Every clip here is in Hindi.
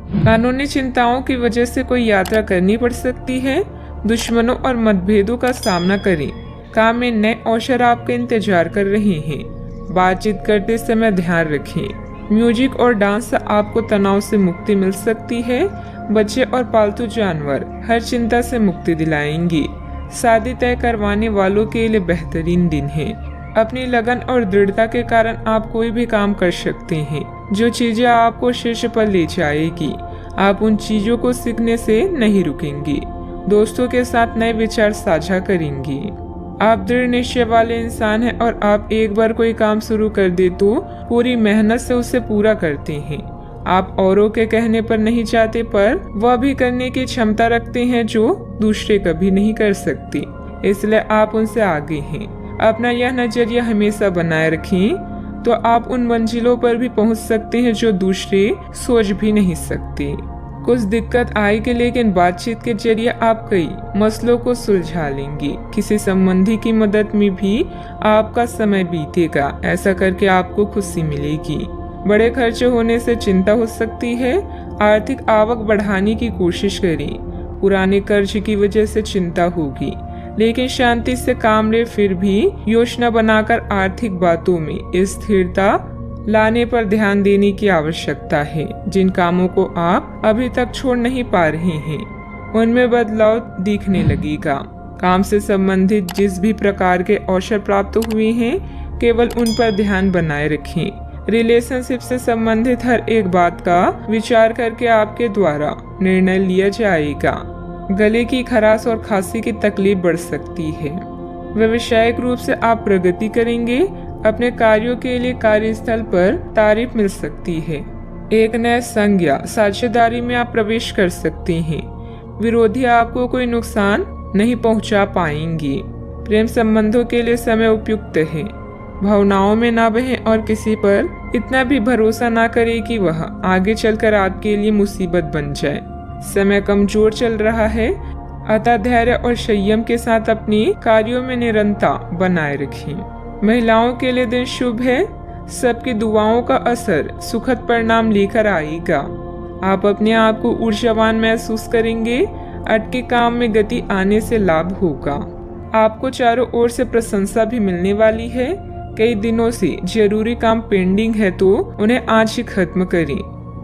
कानूनी चिंताओं की वजह से कोई यात्रा करनी पड़ सकती है। दुश्मनों और मतभेदों का सामना करें। काम में नए अवसर आपका इंतजार कर रहे हैं। बातचीत करते समय ध्यान रखें। म्यूजिक और डांस से आपको तनाव से मुक्ति मिल सकती है। बच्चे और पालतू जानवर हर चिंता से मुक्ति दिलाएंगे। शादी तय करवाने वालों के लिए बेहतरीन दिन है। अपनी लगन और दृढ़ता के कारण आप कोई भी काम कर सकते हैं, जो चीजें आपको शीर्ष पर ले जाएगी। आप उन चीजों को सीखने से नहीं रुकेंगे। दोस्तों के साथ नए विचार साझा करेंगे। आप दृढ़ निश्चय वाले इंसान हैं और आप एक बार कोई काम शुरू कर दे तो पूरी मेहनत से उसे पूरा करते हैं। आप औरों के कहने पर नहीं जाते, पर वह भी करने की क्षमता रखते हैं जो दूसरे कभी नहीं कर सकते, इसलिए आप उनसे आगे हैं। अपना यह नजरिया हमेशा बनाए रखें तो आप उन मंजिलों पर भी पहुंच सकते हैं जो दूसरे सोच भी नहीं सकते। कुछ दिक्कत आएगी, लेकिन बातचीत के जरिए आप कई मसलों को सुलझा लेंगे। किसी संबंधी की मदद में भी आपका समय बीतेगा। ऐसा करके आपको खुशी मिलेगी। बड़े खर्चे होने से चिंता हो सकती है। आर्थिक आवक बढ़ाने की कोशिश करें। पुराने कर्ज की वजह से चिंता होगी, लेकिन शांति से काम ले। फिर भी योजना बनाकर आर्थिक बातों में स्थिरता लाने पर ध्यान देने की आवश्यकता है। जिन कामों को आप अभी तक छोड़ नहीं पा रहे हैं, उनमें बदलाव दिखने लगेगा। काम से संबंधित जिस भी प्रकार के अवसर प्राप्त हुए हैं, केवल उन पर ध्यान बनाए रखें। रिलेशनशिप से संबंधित हर एक बात का विचार करके आपके द्वारा निर्णय लिया जाएगा। गले की खराश और खांसी की तकलीफ बढ़ सकती है। व्यावसायिक रूप से आप प्रगति करेंगे। अपने कार्यों के लिए कार्यस्थल पर तारीफ मिल सकती है। एक नए संघ या साझेदारी में आप प्रवेश कर सकते हैं। विरोधी आपको कोई नुकसान नहीं पहुंचा पाएंगे। प्रेम संबंधों के लिए समय उपयुक्त है। भावनाओं में ना बहें और किसी पर इतना भी भरोसा ना करें कि वह आगे चलकर आपके लिए मुसीबत बन जाए। समय कमजोर चल रहा है, अतः धैर्य और संयम के साथ अपने कार्यों में निरंतरता बनाए रखें। महिलाओं के लिए दिन शुभ है। सबकी दुआओं का असर सुखद परिणाम लेकर आएगा। आप अपने आप को ऊर्जावान महसूस करेंगे। अटके काम में गति आने से लाभ होगा। आपको चारों ओर से प्रशंसा भी मिलने वाली है। कई दिनों से जरूरी काम पेंडिंग है तो उन्हें आज ही खत्म करें।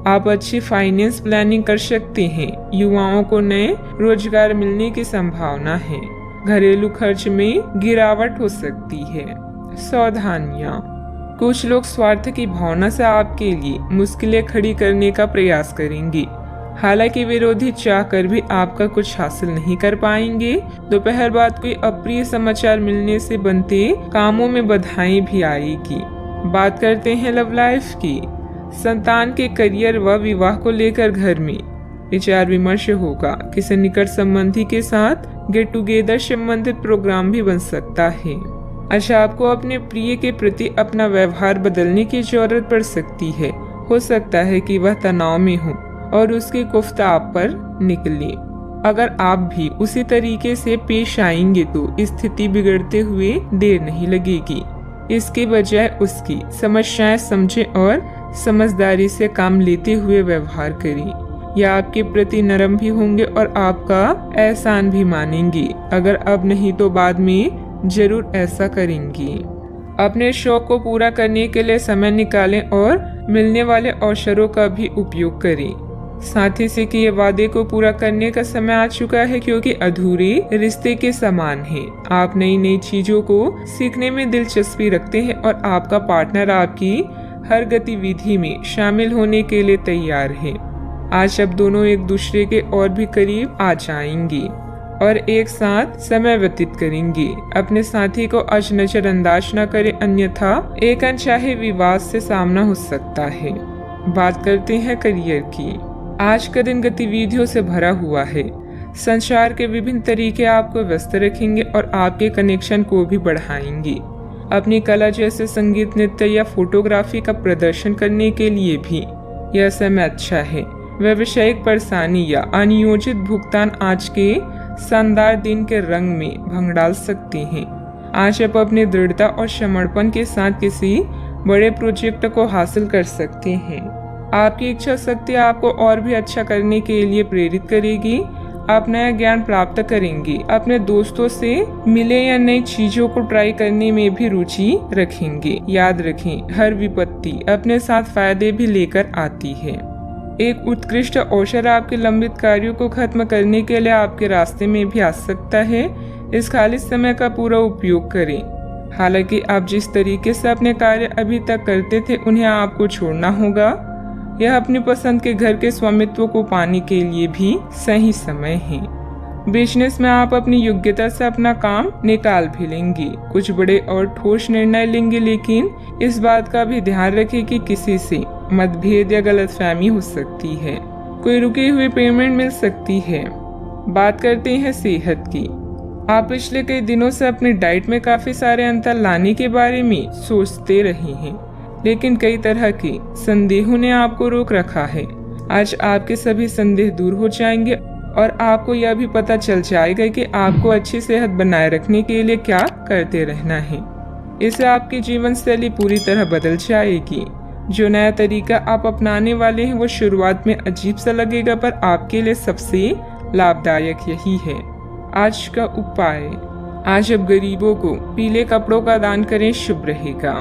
आप अच्छी फाइनेंस प्लानिंग कर सकते हैं। युवाओं को नए रोजगार मिलने की संभावना है। घरेलू खर्च में गिरावट हो सकती है। सावधानियां। कुछ लोग स्वार्थ की भावना से आपके लिए मुश्किलें खड़ी करने का प्रयास करेंगे। हालांकि विरोधी चाहकर भी आपका कुछ हासिल नहीं कर पाएंगे। दोपहर बाद कोई अप्रिय समाचार मिलने से बनते कामों में बाधाएं भी आएगी। बात करते हैं लव लाइफ की। संतान के करियर व विवाह को लेकर घर में विचार विमर्श होगा। किसी निकट संबंधी के साथ गेट टुगेदर संबंधित प्रोग्राम भी बन सकता है। अच्छा, आपको अपने प्रिय के प्रति अपना व्यवहार बदलने की जरूरत पड़ सकती है। हो सकता है कि वह तनाव में हो और उसकी कुफ्त आप पर निकले। अगर आप भी उसी तरीके से पेश आएंगे तो स्थिति बिगड़ते हुए देर नहीं लगेगी। इसके बजाय उसकी समस्याएं समझें और समझदारी से काम लेते हुए व्यवहार करें। यह आपके प्रति नरम भी होंगे और आपका एहसान भी मानेंगे। अगर अब नहीं तो बाद में जरूर ऐसा करेंगी। अपने शौक को पूरा करने के लिए समय निकालें और मिलने वाले अवसरों का भी उपयोग करें। साथी से किए वादे को पूरा करने का समय आ चुका है, क्योंकि अधूरे रिश्ते के समान है। आप नई नई चीजों को सीखने में दिलचस्पी रखते हैं और आपका पार्टनर आपकी हर गतिविधि में शामिल होने के लिए तैयार है। आज अब दोनों एक दूसरे के और भी करीब आ जाएंगे और एक साथ समय व्यतीत करेंगे। अपने साथी को आज नजरअंदाज न करें, अन्यथा एक अनचाहे विवाद से सामना हो सकता है। बात करते हैं करियर की। आज का दिन गतिविधियों से भरा हुआ है। संचार के विभिन्न तरीके आपको व्यस्त रखेंगे और आपके कनेक्शन को भी बढ़ाएंगे। अपनी कला जैसे संगीत, नृत्य या फोटोग्राफी का प्रदर्शन करने के लिए भी यह समय अच्छा है। व्यावसायिक परेशानी या अनियोजित भुगतान आज के शानदार दिन के रंग में भंग डाल सकते हैं। आज आप अपनी दृढ़ता और समर्पण के साथ किसी बड़े प्रोजेक्ट को हासिल कर सकते हैं। आपकी इच्छा शक्ति आपको और भी अच्छा करने के लिए प्रेरित करेगी। आप नया ज्ञान प्राप्त करेंगे। अपने दोस्तों से मिले या नई चीजों को ट्राई करने में भी रुचि रखेंगे। याद रखें, हर विपत्ति अपने साथ फायदे भी लेकर आती है। एक उत्कृष्ट अवसर आपके लंबित कार्यों को खत्म करने के लिए आपके रास्ते में भी आ सकता है। इस खाली समय का पूरा उपयोग करें। हालांकि आप जिस तरीके से अपने कार्य अभी तक करते थे उन्हें आपको छोड़ना होगा। यह अपनी पसंद के घर के स्वामित्व को पाने के लिए भी सही समय है। बिजनेस में आप अपनी योग्यता से अपना काम निकाल भी लेंगे। कुछ बड़े और ठोस निर्णय लेंगे, लेकिन इस बात का भी ध्यान रखें कि किसी से मतभेद या गलतफहमी हो सकती है। कोई रुकी हुई पेमेंट मिल सकती है। बात करते हैं सेहत की। आप पिछले कई दिनों से अपनी डाइट में काफी सारे अंतर लाने के बारे में सोचते रहे हैं, लेकिन कई तरह के संदेहों ने आपको रोक रखा है। आज आपके सभी संदेह दूर हो जाएंगे और आपको यह भी पता चल जाएगा कि आपको अच्छी सेहत बनाए रखने के लिए क्या करते रहना है। इससे आपकी जीवन शैली पूरी तरह बदल जाएगी। जो नया तरीका आप अपनाने वाले हैं वो शुरुआत में अजीब सा लगेगा, पर आपके लिए सबसे लाभदायक यही है। आज का उपाय, आज अब गरीबों को पीले कपड़ों का दान करें, शुभ रहेगा।